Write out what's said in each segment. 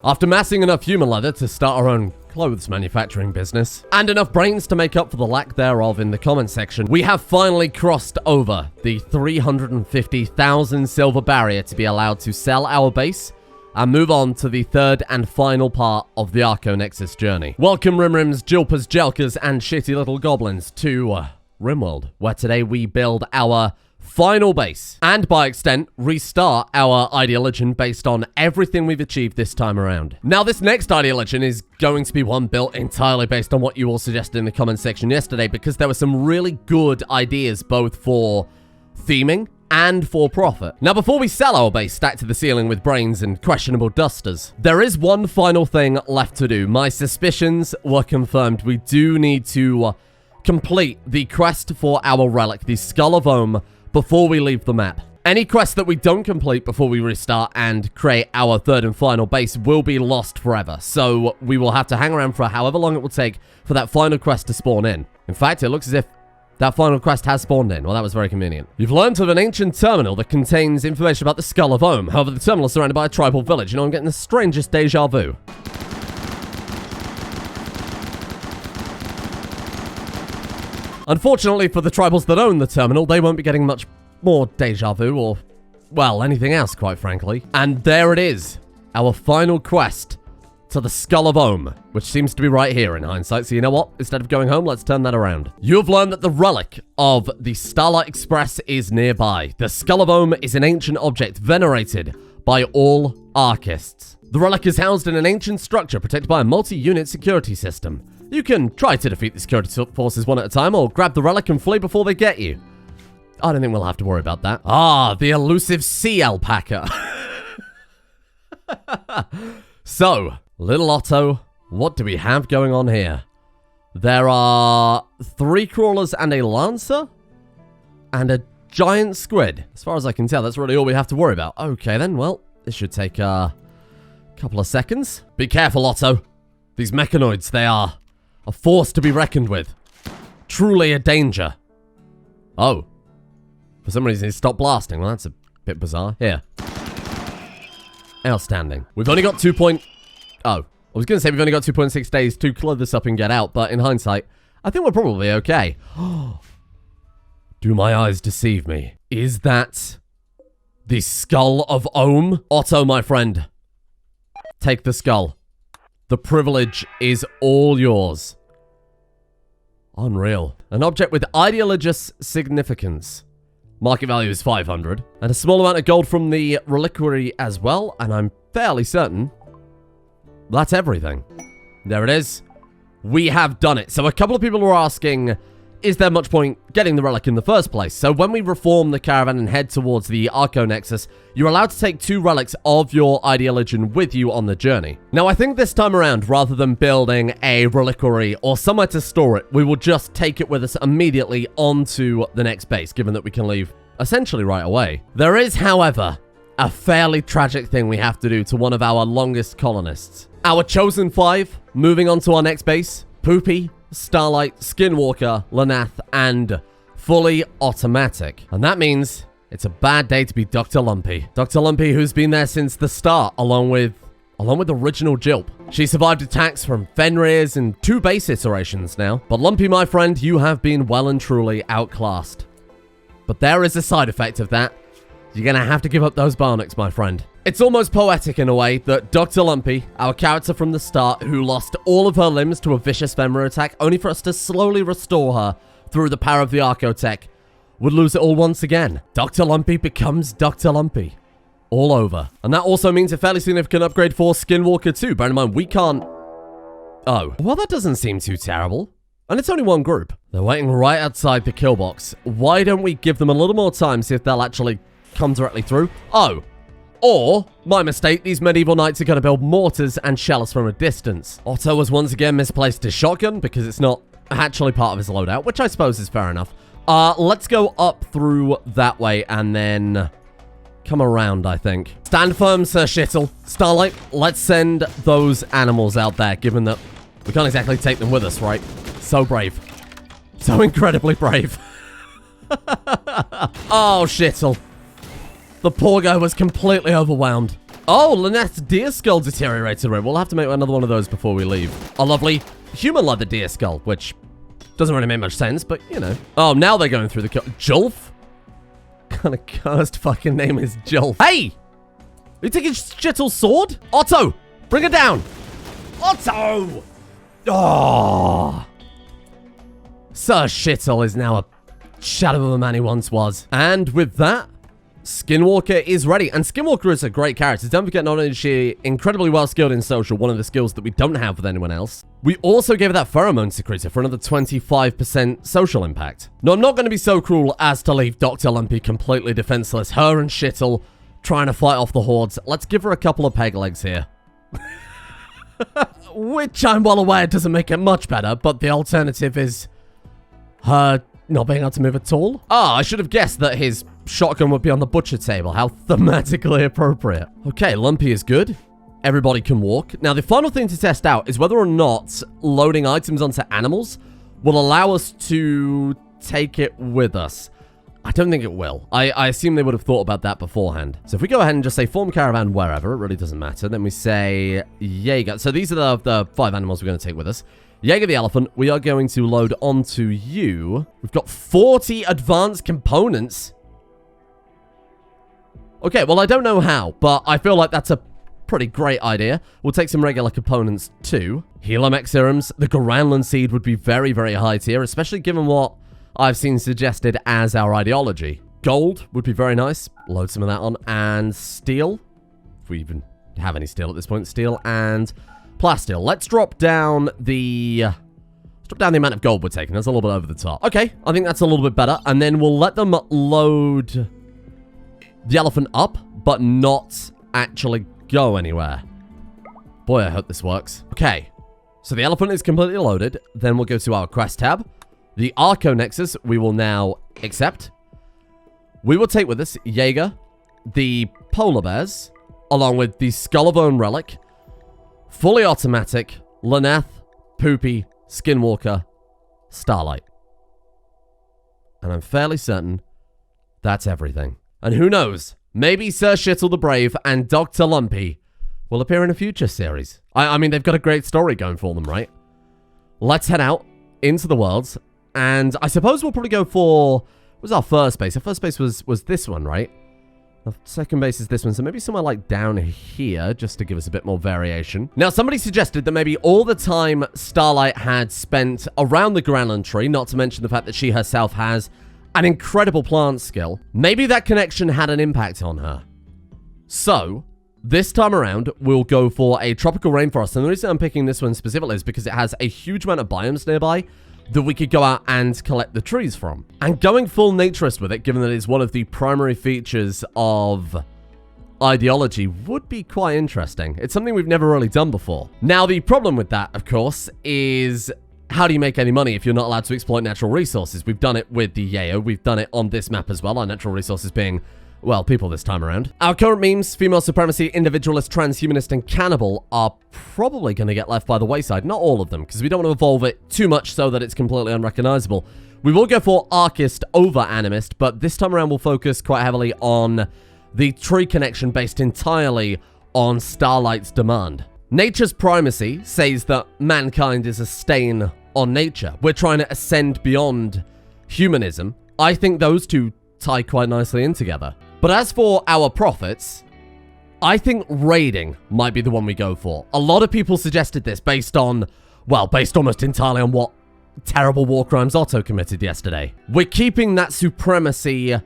After massing enough human leather to start our own clothes manufacturing business, and enough brains to make up for the lack thereof in the comment section, we have finally crossed over the 350,000 silver barrier to be allowed to sell our base and move on to the third and final part of the Archonexus journey. Welcome Rimrims, Jilpers, Jelkers, and shitty little goblins to Rimworld, where today we build our final base, and by extent, restart our Ideoligion based on everything we've achieved this time around. Now, this next Ideoligion is going to be one built entirely based on what you all suggested in the comment section yesterday, because there were some really good ideas both for theming and for profit. Now, before we sell our base stacked to the ceiling with brains and questionable dusters, there is one final thing left to do. My suspicions were confirmed. We do need to complete the quest for our relic, the Skull of Ohm, before we leave the map. Any quest that we don't complete before we restart and create our third and final base will be lost forever. So we will have to hang around for however long it will take for that final quest to spawn in. In fact, it looks as if that final quest has spawned in. Well, that was very convenient. You've learned of an ancient terminal that contains information about the Skull of Ohm. However, the terminal is surrounded by a tribal village. You know, I'm getting the strangest deja vu. Unfortunately for the tribals that own the terminal, they won't be getting much more deja vu or, well, anything else, quite frankly. And there it is, our final quest to the Skull of Ohm, which seems to be right here in hindsight. So you know what? Instead of going home, let's turn that around. You have learned that the relic of the Starlight Express is nearby. The Skull of Ohm is an ancient object venerated by all Archists. The relic is housed in an ancient structure protected by a multi-unit security system. You can try to defeat the security forces one at a time, or grab the relic and flee before they get you. I don't think we'll have to worry about that. Ah, the elusive sea alpaca. So, little Otto, what do we have going on here? There are 3 crawlers and a lancer, and a giant squid. As far as I can tell, that's really all we have to worry about. Okay then, well, this should take a couple of seconds. Be careful, Otto. These mechanoids, they are a force to be reckoned with. Truly a danger. Oh. For some reason, he stopped blasting. Well, that's a bit bizarre. Here. Outstanding. We've only got Oh. I was going to say we've only got 2.6 days to close this up and get out, but in hindsight, I think we're probably okay. Do my eyes deceive me? Is that the Skull of Ohm? Otto, my friend. Take the skull. The privilege is all yours. Unreal. An object with ideologious significance. Market value is 500. And a small amount of gold from the reliquary as well. And I'm fairly certain that's everything. There it is. We have done it. So a couple of people were asking, is there much point getting the relic in the first place? So when we reform the caravan and head towards the Archonexus, you're allowed to take 2 relics of your Ideoligion with you on the journey. Now, I think this time around, rather than building a reliquary or somewhere to store it, we will just take it with us immediately onto the next base, given that we can leave essentially right away. There is, however, a fairly tragic thing we have to do to one of our longest colonists. Our chosen 5, moving on to our next base, Poopy, Starlight, Skinwalker, Lanath, and fully automatic. And that means it's a bad day to be Dr. Lumpy. Dr. Lumpy, who's been there since the start, along with original Jilp. She survived attacks from Fenrir's and 2 base iterations now. But Lumpy, my friend, you have been well and truly outclassed. But there is a side effect of that. You're gonna have to give up those Barnacks, my friend. It's almost poetic in a way that Dr. Lumpy, our character from the start, who lost all of her limbs to a vicious Fenrir attack, only for us to slowly restore her through the power of the Archotech, would lose it all once again. Dr. Lumpy becomes Dr. Lumpy. All over. And that also means a fairly significant upgrade for Skinwalker too. Bear in mind, we can't... Oh. Well, that doesn't seem too terrible. And it's only 1 group. They're waiting right outside the kill box. Why don't we give them a little more time, see if they'll actually come directly through? Oh. Or, my mistake, these medieval knights are going to build mortars and shell us from a distance. Otto has once again misplaced his shotgun because it's not actually part of his loadout, which I suppose is fair enough. Let's go up through that way and then come around, I think. Stand firm, Sir Shittle. Starlight, let's send those animals out there, given that we can't exactly take them with us, right? So brave. So incredibly brave. Oh, Shittle. The poor guy was completely overwhelmed. Oh, Lynette's deer skull deteriorated. We'll have to make another one of those before we leave. A lovely human leather deer skull, which doesn't really make much sense, but you know. Oh, now they're going through the Jilp? What kind of cursed fucking name is Jilp? Hey! Are you taking Shittl's sword? Otto! Bring it down! Otto! Oh! Sir Shittle is now a shadow of the man he once was. And with that, Skinwalker is ready. And Skinwalker is a great character. Don't forget, not only is she incredibly well skilled in social, one of the skills that we don't have with anyone else, we also gave her that pheromone secretor for another 25% social impact. Now, I'm not going to be so cruel as to leave Dr. Lumpy completely defenseless. Her and Shittle trying to fight off the hordes. Let's give her a couple of peg legs here. Which I'm well aware doesn't make it much better, but the alternative is her not being able to move at all. Ah, I should have guessed that his shotgun would be on the butcher table. How thematically appropriate. Okay, Lumpy is good. Everybody can walk. Now, the final thing to test out is whether or not loading items onto animals will allow us to take it with us. I don't think it will. I assume they would have thought about that beforehand. So if we go ahead and just say form caravan wherever, it really doesn't matter. Then we say Jaeger. So these are the 5 animals we're going to take with us. Jaeger the elephant, we are going to load onto you. We've got 40 advanced components. Okay, well, I don't know how, but I feel like that's a pretty great idea. We'll take some regular components too. Helium serums. The Granland seed would be very, very high tier, especially given what I've seen suggested as our ideology. Gold would be very nice. Load some of that on. And steel. If we even have any steel at this point. Steel and plasteel. Let's drop down the amount of gold we're taking. That's a little bit over the top. Okay, I think that's a little bit better. And then we'll let them load the elephant up, but not actually go anywhere. Boy, I hope this works. Okay, so the elephant is completely loaded. Then we'll go to our quest tab. The Archonexus, we will now accept. We will take with us Jaeger, the polar bears, along with the Skull of Bone relic, fully automatic, Lynette, Poopy, Skinwalker, Starlight. And I'm fairly certain that's everything. And who knows, maybe Sir Shittle the Brave and Dr. Lumpy will appear in a future series. I mean, they've got a great story going for them, right? Let's head out into the worlds. And I suppose we'll probably go for... What was our first base? Our first base was this one, right? Our second base is this one. So maybe somewhere like down here, just to give us a bit more variation. Now, somebody suggested that maybe all the time Starlight had spent around the Granland tree, not to mention the fact that she herself has an incredible plant skill, maybe that connection had an impact on her. So, this time around, we'll go for a tropical rainforest. And the reason I'm picking this one specifically is because it has a huge amount of biomes nearby that we could go out and collect the trees from. And going full naturist with it, given that it's one of the primary features of ideology, would be quite interesting. It's something we've never really done before. Now, the problem with that, of course, is how do you make any money if you're not allowed to exploit natural resources? We've done it with the Yayo. We've done it on this map as well, our natural resources being, well, people this time around. Our current memes, female supremacy, individualist, transhumanist, and cannibal, are probably going to get left by the wayside. Not all of them, because we don't want to evolve it too much so that it's completely unrecognizable. We will go for archist over animist, but this time around we'll focus quite heavily on the tree connection based entirely on Starlight's demand. Nature's primacy says that mankind is a stain on nature. We're trying to ascend beyond humanism. I think those two tie quite nicely in together. But as for our profits, I think raiding might be the one we go for. A lot of people suggested this based almost entirely on what terrible war crimes Otto committed yesterday. We're keeping that supremacy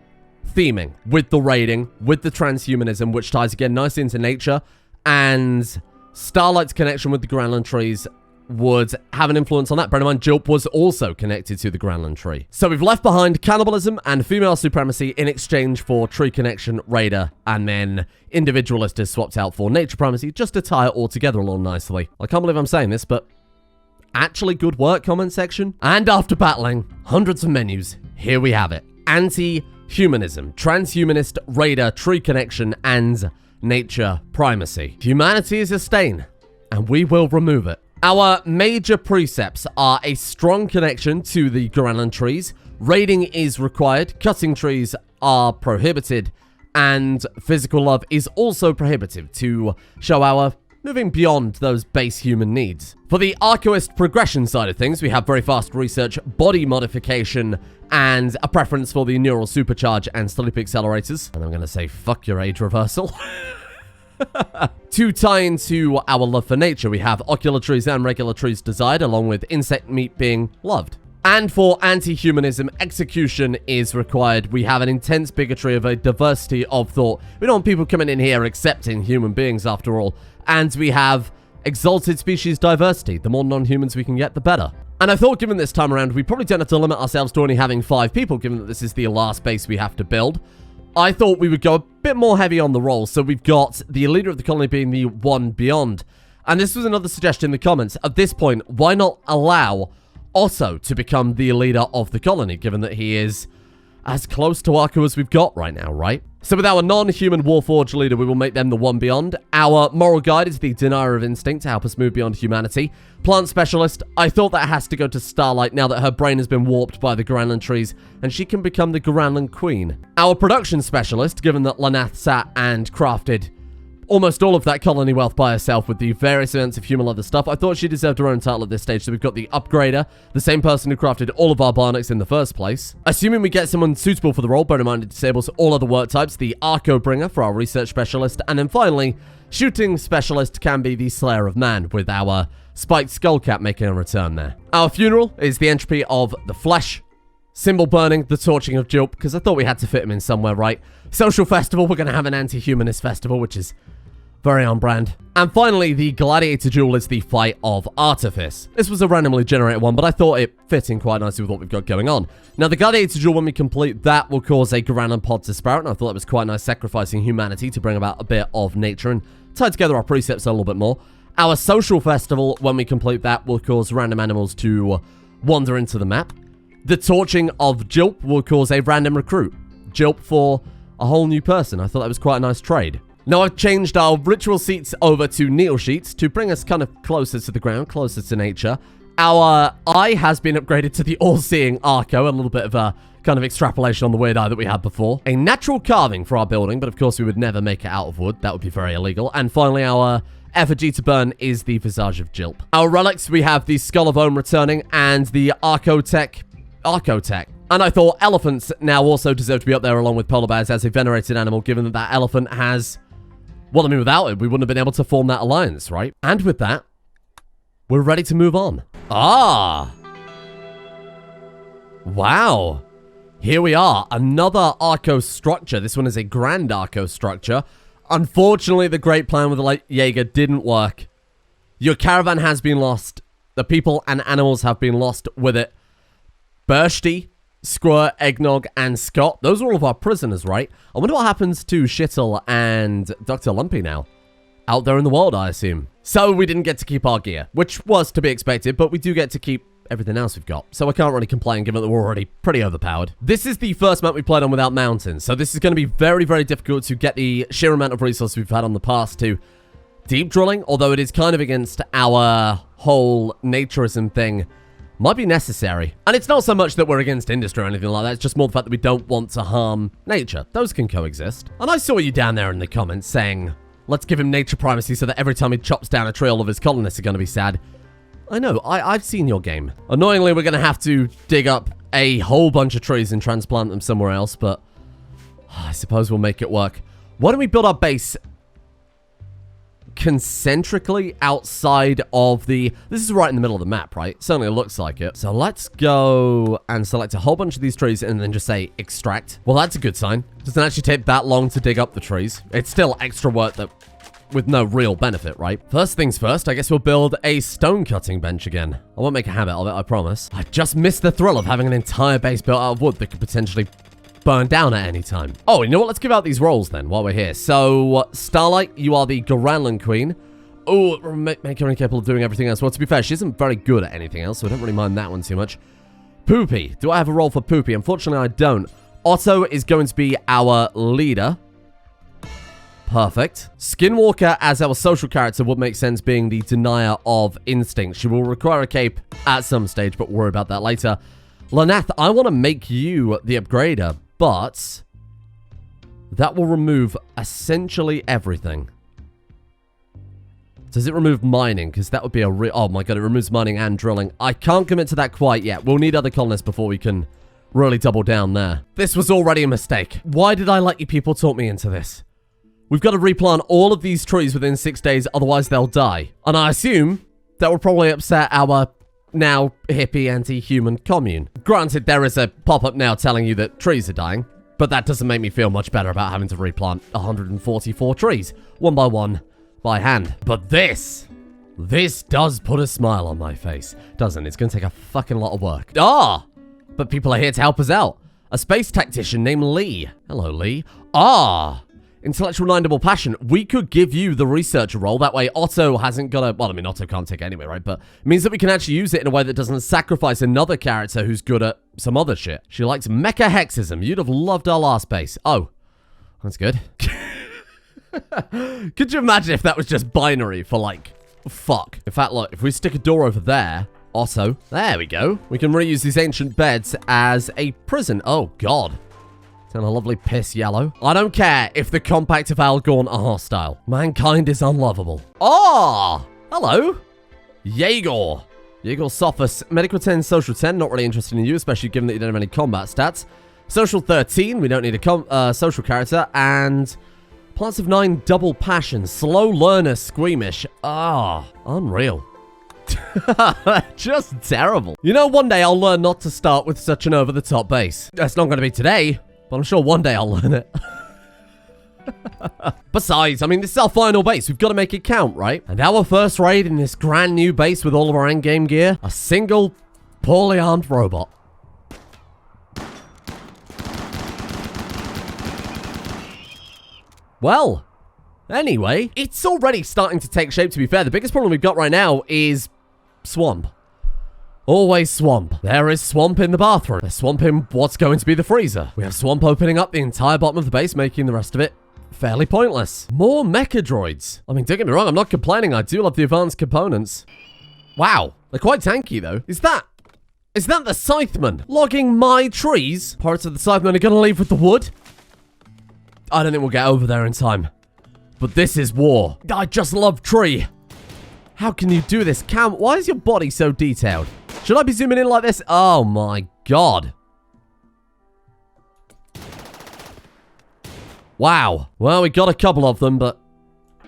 theming with the raiding, with the transhumanism, which ties again nicely into nature, and Starlight's connection with the Granland trees would have an influence on that. Bear in mind, Jilp was also connected to the Granland tree. So we've left behind cannibalism and female supremacy in exchange for tree connection, raider, and then individualist is swapped out for nature primacy, just to tie it all together a little nicely. I can't believe I'm saying this, but actually good work, comment section. And after battling hundreds of menus, here we have it. Anti-humanism, transhumanist, raider, tree connection, and nature primacy. Humanity is a stain, and we will remove it. Our major precepts are a strong connection to the Granland trees. Raiding is required. Cutting trees are prohibited. and physical love is also prohibitive to show our moving beyond those base human needs. For the Archoist progression side of things, we have very fast research, body modification, and a preference for the neural supercharge and sleep accelerators. And I'm going to say, fuck your age reversal. To tie into our love for nature, we have ocular trees and regular trees desired, along with insect meat being loved. And for anti-humanism, execution is required. We have an intense bigotry of a diversity of thought. We don't want people coming in here accepting human beings, after all. And we have exalted species diversity. The more non-humans we can get, the better. And I thought, given this time around, we probably don't have to limit ourselves to only having 5 people, given that this is the last base we have to build. I thought we would go a bit more heavy on the roll. So we've got the leader of the colony being the one beyond. And this was another suggestion in the comments. At this point, why not allow Otto to become the leader of the colony, given that he is as close to Arco as we've got right now, right? So with our non-human Warforged leader, we will make them the one beyond. Our moral guide is the denier of instinct to help us move beyond humanity. Plant specialist, I thought that has to go to Starlight now that her brain has been warped by the Granland trees, and she can become the Granland queen. Our production specialist, given that Lanath sat and crafted almost all of that colony wealth by herself with the various events of human leather stuff, I thought she deserved her own title at this stage. So we've got the upgrader, the same person who crafted all of our bionics in the first place. Assuming we get someone suitable for the role, bear in mind it disables all other work types, the Arco bringer for our research specialist, and then finally, shooting specialist can be the Slayer of Man, with our spiked skullcap making a return there. Our funeral is the entropy of the flesh, symbol burning, the torching of Jilp, because I thought we had to fit him in somewhere, right? Social festival, we're going to have an anti-humanist festival, which is very on brand. And finally, the gladiator duel is the fight of artifice. This was a randomly generated one, but I thought it fit in quite nicely with what we've got going on. Now, the gladiator duel, when we complete that, will cause a Granland pod to sprout, and I thought that was quite nice, sacrificing humanity to bring about a bit of nature and tie together our precepts a little bit more. Our social festival, when we complete that, will cause random animals to wander into the map. The torching of Jilp will cause a random recruit. Jilp for a whole new person. I thought that was quite a nice trade. Now, I've changed our ritual seats over to needle sheets to bring us kind of closer to the ground, closer to nature. Our eye has been upgraded to the all-seeing Arco, a little bit of a kind of extrapolation on the weird eye that we had before. A natural carving for our building, but of course we would never make it out of wood. That would be very illegal. And finally, our effigy to burn is the visage of Jilp. Our relics, we have the Skull of Ohm returning and the Archotech. And I thought elephants now also deserve to be up there along with polar bears as a venerated animal, given that that elephant has... Well, I mean, without it, we wouldn't have been able to form that alliance, right? And with that, we're ready to move on. Ah! Wow. Here we are. Another Arco structure. This one is a grand Arco structure. Unfortunately, the great plan with the Jaeger didn't work. Your caravan has been lost. The people and animals have been lost with it. Bursty, Squirt, Eggnog, and Scott. Those are all of our prisoners, right? I wonder what happens to Schittel and Dr. Lumpy now. Out there in the world, I assume. So we didn't get to keep our gear, which was to be expected, but we do get to keep everything else we've got. So I can't really complain, given that we're already pretty overpowered. This is the first map we played on without mountains, so this is going to be very, very difficult to get the sheer amount of resources we've had on the past to deep drilling, although it is kind of against our whole naturism thing. Might be necessary. And it's not so much that we're against industry or anything like that, it's just more the fact that we don't want to harm nature. Those can coexist. And I saw you down there in the comments saying, let's give him nature primacy so that every time he chops down a tree, all of his colonists are going to be sad. I know, I've seen your game. Annoyingly, we're going to have to dig up a whole bunch of trees and transplant them somewhere else, but I suppose we'll make it work. Why don't we build our base concentrically outside of the... This is right in the middle of the map, right? Certainly it looks like it. So let's go and select a whole bunch of these trees and then just say extract. Well, that's a good sign. It doesn't actually take that long to dig up the trees. It's still extra work that with no real benefit, right? First things first, I guess we'll build a stone cutting bench again. I won't make a habit of it, I promise. I just missed the thrill of having an entire base built out of wood that could potentially burn down at any time. Oh, you know what? Let's give out these roles then while we're here. So, Starlight, you are the Granland Queen. Oh, make her incapable of doing everything else. Well, to be fair, she isn't very good at anything else, so I don't really mind that one too much. Poopy. Do I have a role for Poopy? Unfortunately, I don't. Otto is going to be our leader. Perfect. Skinwalker as our social character would make sense, being the denier of instinct. She will require a cape at some stage, but we'll worry about that later. Lanath, I want to make you the upgrader, but That will remove essentially everything. Does it remove mining? Because that would be a real... Oh my god, it removes mining and drilling. I can't commit to that quite yet. We'll need other colonists before we can really double down there. This was already a mistake. Why did I let you people talk me into this? We've got to replant all of these trees within 6 days, otherwise they'll die. And I assume that will probably upset our now hippie anti-human commune. Granted, there is a pop-up now telling you that trees are dying, but that doesn't make me feel much better about having to replant 144 trees, one by hand. But this does put a smile on my face, doesn't it? It's going to take a fucking lot of work. Ah! But people are here to help us out. A space tactician named Lee. Hello, Lee. Ah! Intellectual mindable passion. We could give you the researcher role. That way Otto hasn't got a... Well, I mean, Otto can't take it anyway, right? But it means that we can actually use it in a way that doesn't sacrifice another character who's good at some other shit. She likes mecha hexism. You'd have loved our last base. Oh. That's good. Could you imagine if that was just binary for, like, fuck? In fact, look, if we stick a door over there... Otto. There we go. We can reuse these ancient beds as a prison. Oh, God. And a lovely piss yellow. I don't care if the compact of Algorn are hostile. Mankind is unlovable. Oh! Hello. Igor. Igor Sophus. Medical 10, social 10. Not really interested in you, especially given that you don't have any combat stats. Social 13. We don't need a social character. And plants of 9, double passion. Slow learner, squeamish. Ah, unreal. Just terrible. You know, one day I'll learn not to start with such an over-the-top base. That's not going to be today. But I'm sure one day I'll learn it. Besides, I mean, this is our final base. We've got to make it count, right? And our first raid in this brand new base with all of our endgame gear. A single, poorly armed robot. Well, anyway, it's already starting to take shape, to be fair. The biggest problem we've got right now is swamp. Always swamp. There is swamp in the bathroom. There's swamp in what's going to be the freezer. We have swamp opening up the entire bottom of the base, making the rest of it fairly pointless. More mecha droids. I mean, don't get me wrong, I'm not complaining. I do love the advanced components. Wow. They're quite tanky, though. Is that the Scytheman logging my trees? Parts of the Scytheman are going to leave with the wood? I don't think we'll get over there in time. But this is war. I just love tree. How can you do this? Cam, why is your body so detailed? Should I be zooming in like this? Oh my god. Wow. Well, we got a couple of them, but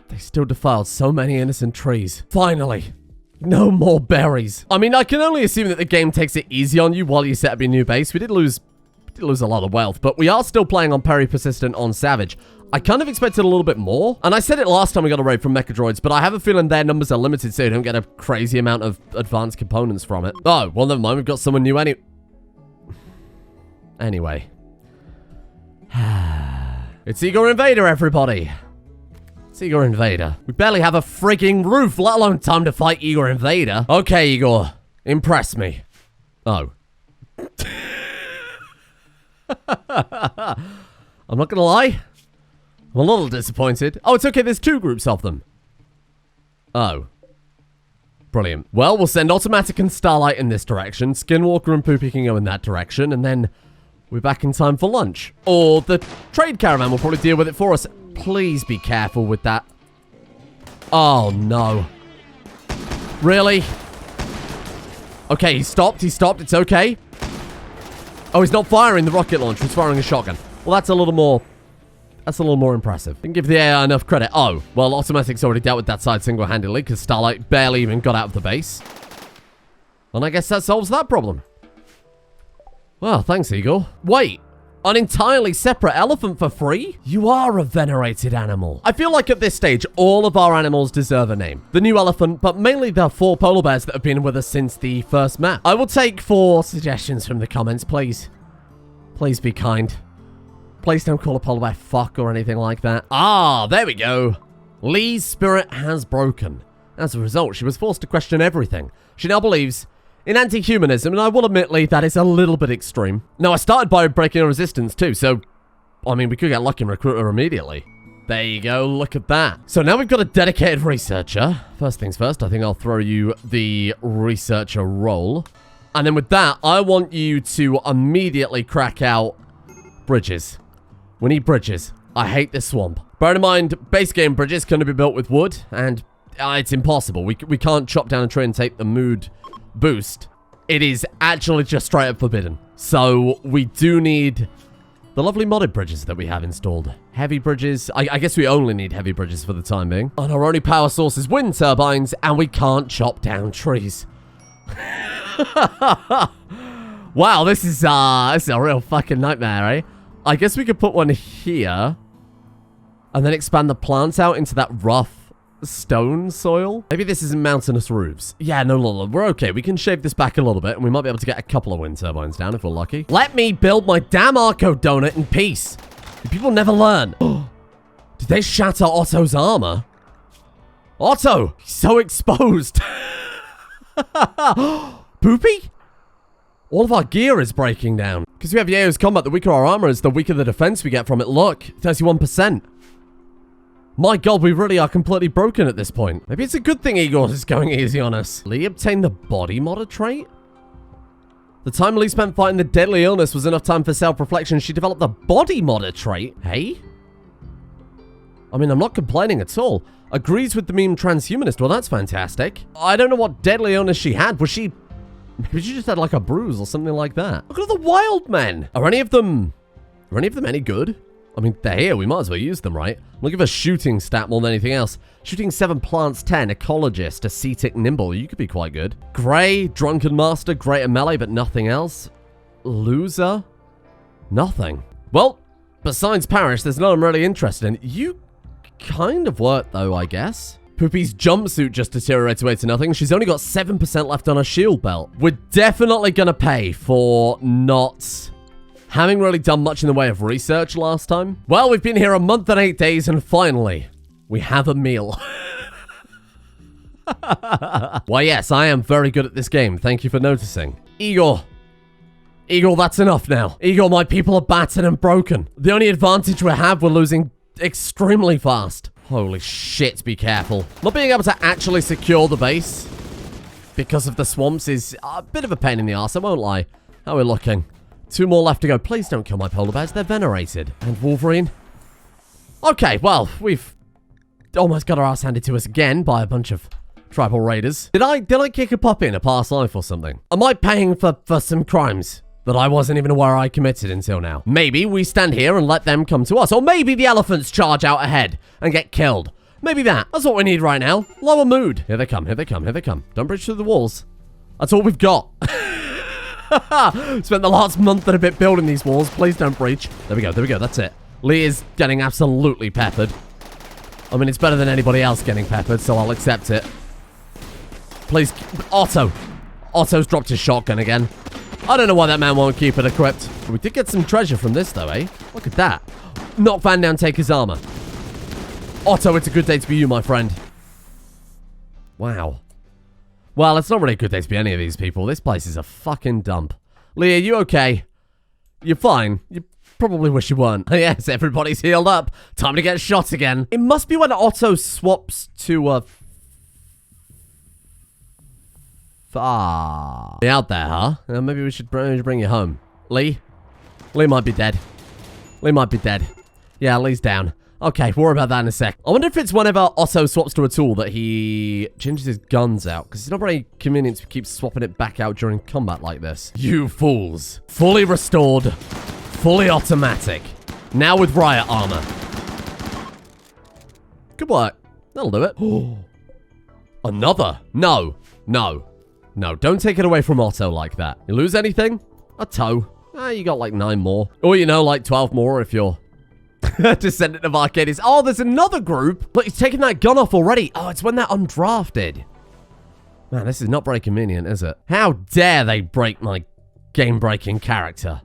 they still defiled so many innocent trees. Finally. No more berries. I mean, I can only assume that the game takes it easy on you while you set up your new base. We did lose a lot of wealth, but we are still playing on Peri-Persistent on Savage. I kind of expected a little bit more. And I said it last time we got a raid from Mecha Droids, but I have a feeling their numbers are limited, so you don't get a crazy amount of advanced components from it. Oh, well, never mind. We've got someone new Anyway. It's Igor Invader, everybody. It's Igor Invader. We barely have a frigging roof, let alone time to fight Igor Invader. Okay, Igor. Impress me. Oh. I'm not gonna lie. I'm a little disappointed. Oh, it's okay. There's 2 groups of them. Oh. Brilliant. Well, we'll send Automatic and Starlight in this direction. Skinwalker and Poopy can go in that direction. And then we're back in time for lunch. Or the trade caravan will probably deal with it for us. Please be careful with that. Oh, no. Really? Okay, he stopped. He stopped. It's okay. Oh, he's not firing the rocket launcher. He's firing a shotgun. Well, that's a little more impressive. Didn't give the AI enough credit. Oh, well, Automatic's already dealt with that side single-handedly because Starlight barely even got out of the base. And I guess that solves that problem. Well, thanks, Igor. Wait, an entirely separate elephant for free? You are a venerated animal. I feel like at this stage, all of our animals deserve a name. The new elephant, but mainly the 4 polar bears that have been with us since the first map. I will take 4 suggestions from the comments, please. Please be kind. Please don't call a polar bear fuck or anything like that. Ah, there we go. Lee's spirit has broken. As a result, she was forced to question everything. She now believes in anti-humanism, and I will admit, Lee, that is a little bit extreme. Now, I started by breaking a resistance too, so, I mean, we could get lucky and recruit her immediately. There you go, look at that. So now we've got a dedicated researcher. First things first, I think I'll throw you the researcher role. And then with that, I want you to immediately crack out bridges. We need bridges. I hate this swamp. Bear in mind, base game bridges can be built with wood, and it's impossible. We can't chop down a tree and take the mood boost. It is actually just straight up forbidden. So we do need the lovely modded bridges that we have installed. Heavy bridges. I guess we only need heavy bridges for the time being. And our only power source is wind turbines, and we can't chop down trees. Wow, this is a real fucking nightmare, eh? I guess we could put one here and then expand the plants out into that rough stone soil. Maybe this isn't mountainous roofs. Yeah, no, we're okay. We can shave this back a little bit, and we might be able to get a couple of wind turbines down if we're lucky. Let me build my damn Arco donut in peace. People never learn. Did they shatter Otto's armor? Otto, he's so exposed. Poopy? All of our gear is breaking down. Because we have Yao's combat, the weaker our armor is, the weaker the defense we get from it. Look, 31%. My god, we really are completely broken at this point. Maybe it's a good thing Igor is going easy on us. Lee obtained the body modder trait? The time Lee spent fighting the deadly illness was enough time for self-reflection. She developed the body modder trait. Hey? I mean, I'm not complaining at all. Agrees with the meme transhumanist. Well, that's fantastic. I don't know what deadly illness she had. Was she... Maybe she just had like a bruise or something like that. Look at the wild men. Are any of them any good? I mean, they're here. We might as well use them, right? Look at a shooting stat more than anything else. Shooting 7 plants 10, ecologist, ascetic, nimble. You could be quite good. Grey, drunken master, great at melee, but nothing else. Loser, nothing. Well, besides Parish, there's none I'm really interested in. You kind of work though, I guess. Poopy's jumpsuit just deteriorates away to nothing. She's only got 7% left on her shield belt. We're definitely gonna pay for not having really done much in the way of research last time. Well, we've been here a month and 8 days, and finally, we have a meal. Why, yes, I am very good at this game. Thank you for noticing. Igor, that's enough now. Igor, my people are battered and broken. The only advantage we have, we're losing extremely fast. Holy shit, be careful. Not being able to actually secure the base because of the swamps is a bit of a pain in the arse, I won't lie. How are we looking? 2 more left to go. Please don't kill my polar bears. They're venerated. And Wolverine. Okay, well, we've almost got our ass handed to us again by a bunch of tribal raiders. Did I kick a puppy in a past life or something? Am I paying for some crimes that I wasn't even aware I committed until now? Maybe we stand here and let them come to us. Or maybe the elephants charge out ahead and get killed. Maybe that. That's what we need right now. Lower mood. Here they come, here they come, here they come. Don't breach through the walls. That's all we've got. Spent the last month and a bit building these walls. Please don't breach. There we go, that's it. Lee is getting absolutely peppered. I mean, it's better than anybody else getting peppered, so I'll accept it. Please, Otto. Otto's dropped his shotgun again. I don't know why that man won't keep it equipped. We did get some treasure from this, though, eh? Look at that. Knock Van down, take his armor. Otto, it's a good day to be you, my friend. Wow. Well, it's not really a good day to be any of these people. This place is a fucking dump. Lee, are you okay? You're fine. You probably wish you weren't. Yes, everybody's healed up. Time to get shot again. It must be when Otto swaps to a... Be out there, huh? Maybe we should bring you home. Lee? Lee might be dead. Lee might be dead. Yeah, Lee's down. Okay, we'll worry about that in a sec. I wonder if it's whenever Otto swaps to a tool that he changes his guns out, because it's not very convenient to keep swapping it back out during combat like this. You fools. Fully restored. Fully automatic. Now with riot armor. Good work. That'll do it. Another. No. Don't take it away from Otto like that. You lose anything? A toe. You got like 9 more. Or, you know, like 12 more if you're descendant of Arcades. Oh, there's another group. Look, he's taking that gun off already. Oh, it's when they're undrafted. Man, this is not very convenient, is it? How dare they break my game-breaking character?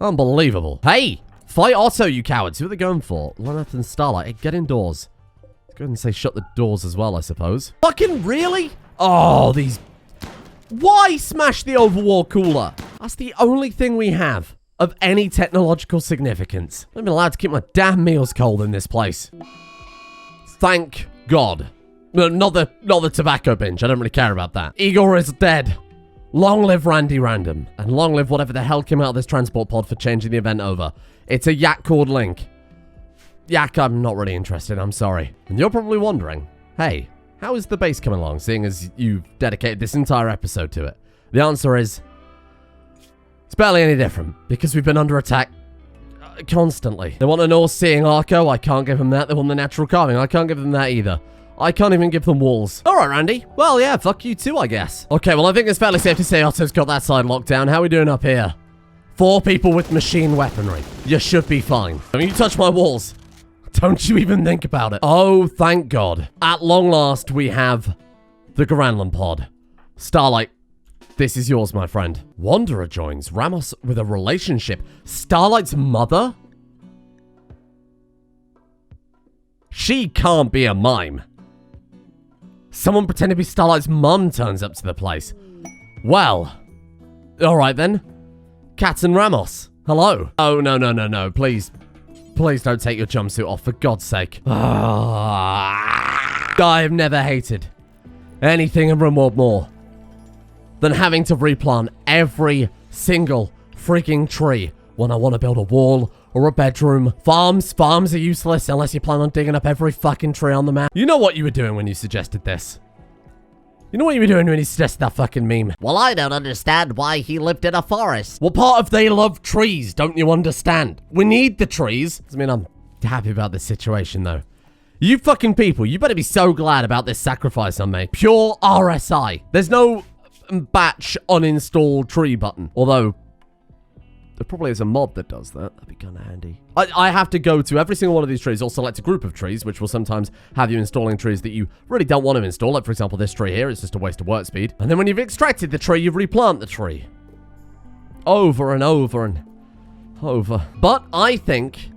Unbelievable. Hey, fight Otto, you cowards. Who are they going for? Lenneth and Starlight. Hey, get indoors. Let's go ahead and say shut the doors as well, I suppose. Fucking really? Oh, these... Why smash the overwall cooler? That's the only thing we have of any technological significance. I'm allowed to keep my damn meals cold in this place. Thank God. No, not the tobacco binge. I don't really care about that. Igor is dead. Long live Randy Random. And long live whatever the hell came out of this transport pod for changing the event over. It's a yak called Link. Yak, I'm not really interested, I'm sorry. And you're probably wondering, hey, how is the base coming along, seeing as you've dedicated this entire episode to it? The answer is, it's barely any different, because we've been under attack constantly. They want an all-seeing Arco, I can't give them that. They want the natural carving, I can't give them that either. I can't even give them walls. Alright, Randy. Well, yeah, fuck you too, I guess. Okay, well, I think it's fairly safe to say Otto's got that side locked down. How are we doing up here? 4 people with machine weaponry. You should be fine. Don't you touch my walls. Don't you even think about it. Oh, thank God. At long last, we have the Granlund pod. Starlight, this is yours, my friend. Wanderer joins Ramos with a relationship. Starlight's mother? She can't be a mime. Someone pretending to be Starlight's mum turns up to the place. Well, alright then. Kat and Ramos, hello. Oh, no. Please don't take your jumpsuit off, for God's sake. I have never hated anything in Rimworld more than having to replant every single freaking tree when I want to build a wall or a bedroom. Farms are useless unless you plan on digging up every fucking tree on the map. You know what you were doing when you suggested this. You know what you were doing when you suggested that fucking meme. Well, I don't understand why he lived in a forest. Well, part of they love trees, don't you understand? We need the trees. I mean, I'm happy about this situation, though. You fucking people, you better be so glad about this sacrifice I made. Pure RSI. There's no batch uninstall tree button. Although, there probably is a mod that does that. That'd be kind of handy. I have to go to every single one of these trees, or select a group of trees, which will sometimes have you installing trees that you really don't want to install. Like, for example, this tree here is just a waste of work speed. And then when you've extracted the tree, you replant the tree. Over and over and over. But I think...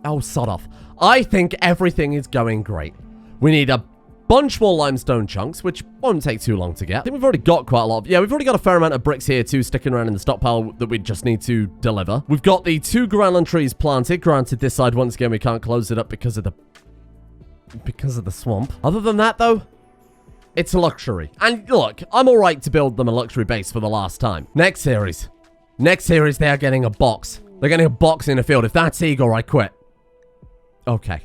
Oh, sod off. I think everything is going great. We need a bunch more limestone chunks, which won't take too long to get. I think we've already got quite a lot of... Yeah, we've already got a fair amount of bricks here, too, sticking around in the stockpile that we just need to deliver. We've got the 2 Granlund trees planted. Granted, this side, once again, we can't close it up because of the swamp. Other than that, though, it's a luxury. And look, I'm all right to build them a luxury base for the last time. Next series, they are getting a box. They're getting a box in the field. If that's Igor, I quit. Okay.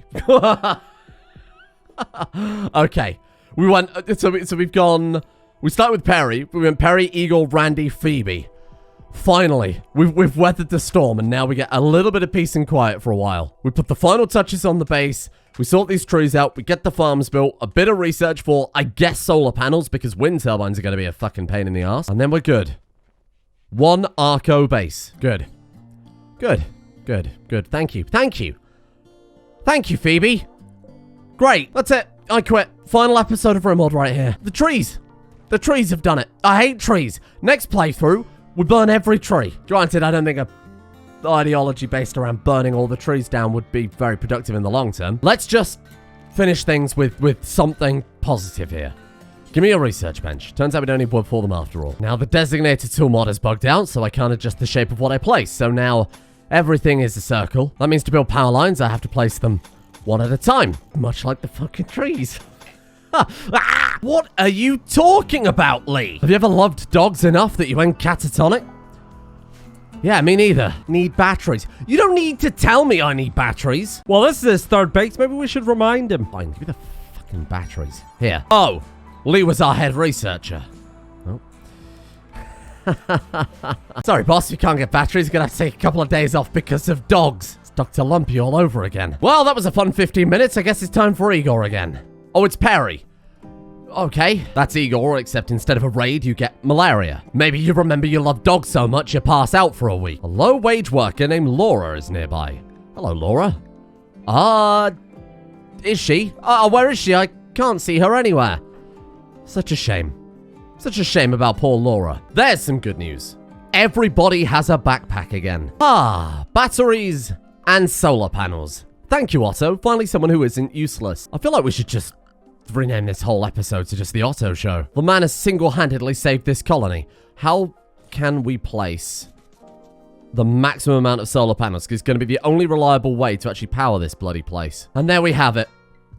Okay. We went, so we've gone, we start with Perry. We went Perry, Igor, Randy, Phoebe. Finally, we've weathered the storm, and now we get a little bit of peace and quiet for a while. We put the final touches on the base. We sort these trees out. We get the farms built. A bit of research for, I guess, solar panels, because wind turbines are going to be a fucking pain in the ass. And then we're good. 1 Arco base. Good. Good. Good. Good. Thank you. Thank you. Thank you, Phoebe. Great. That's it. I quit. Final episode of Rimworld right here. The trees. The trees have done it. I hate trees. Next playthrough, we burn every tree. Granted, I don't think a ideology based around burning all the trees down would be very productive in the long term. Let's just finish things with something positive here. Give me a research bench. Turns out we don't need wood for them after all. Now, the designated tool mod is bugged out, so I can't adjust the shape of what I place. So now, everything is a circle. That means to build power lines, I have to place them one at a time. Much like the fucking trees. What are you talking about, Lee? Have you ever loved dogs enough that you went catatonic? Yeah, me neither. Need batteries. You don't need to tell me I need batteries. Well, this is his third base. Maybe we should remind him. Fine, give me the fucking batteries. Here. Oh, Lee was our head researcher. Oh. Sorry, boss, you can't get batteries. You're gonna have to take a couple of days off because of dogs. It's Dr. Lumpy all over again. Well, that was a fun 15 minutes. I guess it's time for Igor again. Oh, it's Perry. Okay, that's Igor, except instead of a raid, you get malaria. Maybe you remember you love dogs so much you pass out for a week. A low-wage worker named Laura is nearby. Hello, Laura. Is she? Where is she? I can't see her anywhere. Such a shame. Such a shame about poor Laura. There's some good news. Everybody has a backpack again. Batteries and solar panels. Thank you, Otto. Finally someone who isn't useless. I feel like we should just rename this whole episode to just the Otto Show. The man has single-handedly saved this colony. How can we place the maximum amount of solar panels? Because it's going to be the only reliable way to actually power this bloody place. And there we have it.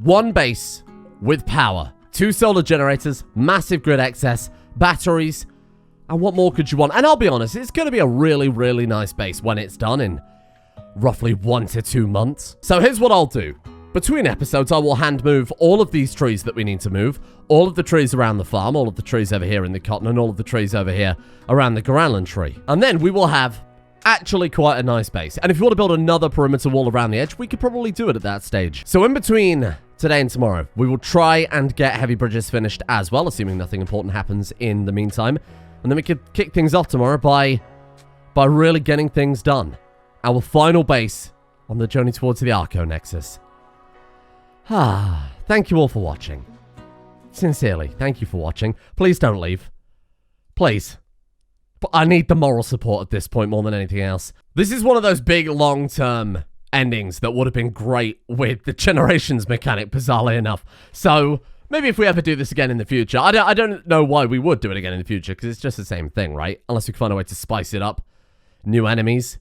1 base with power. 2 solar generators, massive grid excess, batteries, and what more could you want? And I'll be honest, it's going to be a really, really nice base when it's done in roughly 1 to 2 months. So here's what I'll do. Between episodes, I will hand move all of these trees that we need to move, all of the trees around the farm, all of the trees over here in the cotton, and all of the trees over here around the Granland tree. And then we will have actually quite a nice base. And if you want to build another perimeter wall around the edge, we could probably do it at that stage. So in between today and tomorrow, we will try and get heavy bridges finished as well, assuming nothing important happens in the meantime. And then we could kick things off tomorrow by really getting things done. Our final base on the journey towards the Archonexus. Thank you all for watching. Sincerely, thank you for watching. Please don't leave. Please. But I need the moral support at this point more than anything else. This is one of those big long-term endings that would have been great with the Generations mechanic, bizarrely enough. So, maybe if we ever do this again in the future, I don't know why we would do it again in the future, because it's just the same thing, right? Unless we can find a way to spice it up. New enemies.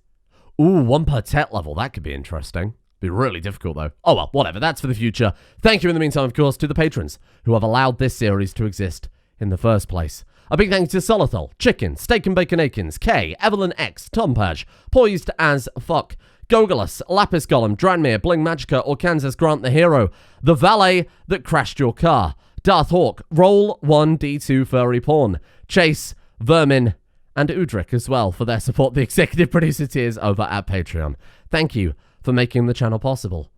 Ooh, 1 per tet level. That could be interesting. Be really difficult, though. Oh, well, whatever. That's for the future. Thank you in the meantime, of course, to the patrons who have allowed this series to exist in the first place. A big thank you to Solithol, Chicken, Steak and Bacon Akins, K, Evelyn X, Tom Page, Poised as Fuck, Gogolus, Lapis Golem, Dranmere, Bling Magica, Orkansas Grant the Hero, The Valet That Crashed Your Car, Darth Hawk, Roll 1D2 Furry Porn, Chase, Vermin, and Udric as well for their support, the executive producer tiers over at Patreon. Thank you for making the channel possible.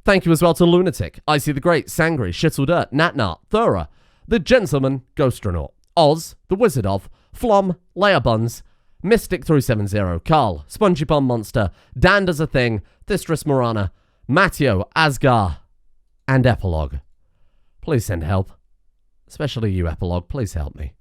Thank you as well to Lunatic, Icy the Great, Sangry, Shittledirt, Natnart, Thura, The Gentleman, Ghostronaut, Oz, The Wizard of, Flom, Leia Buns, Mystic370, Carl, Spongy Pond Monster, Dan Does a Thing, Thistris Morana, Matteo, Asgar, and Epilogue. Please send help. Especially you, Epilogue, please help me.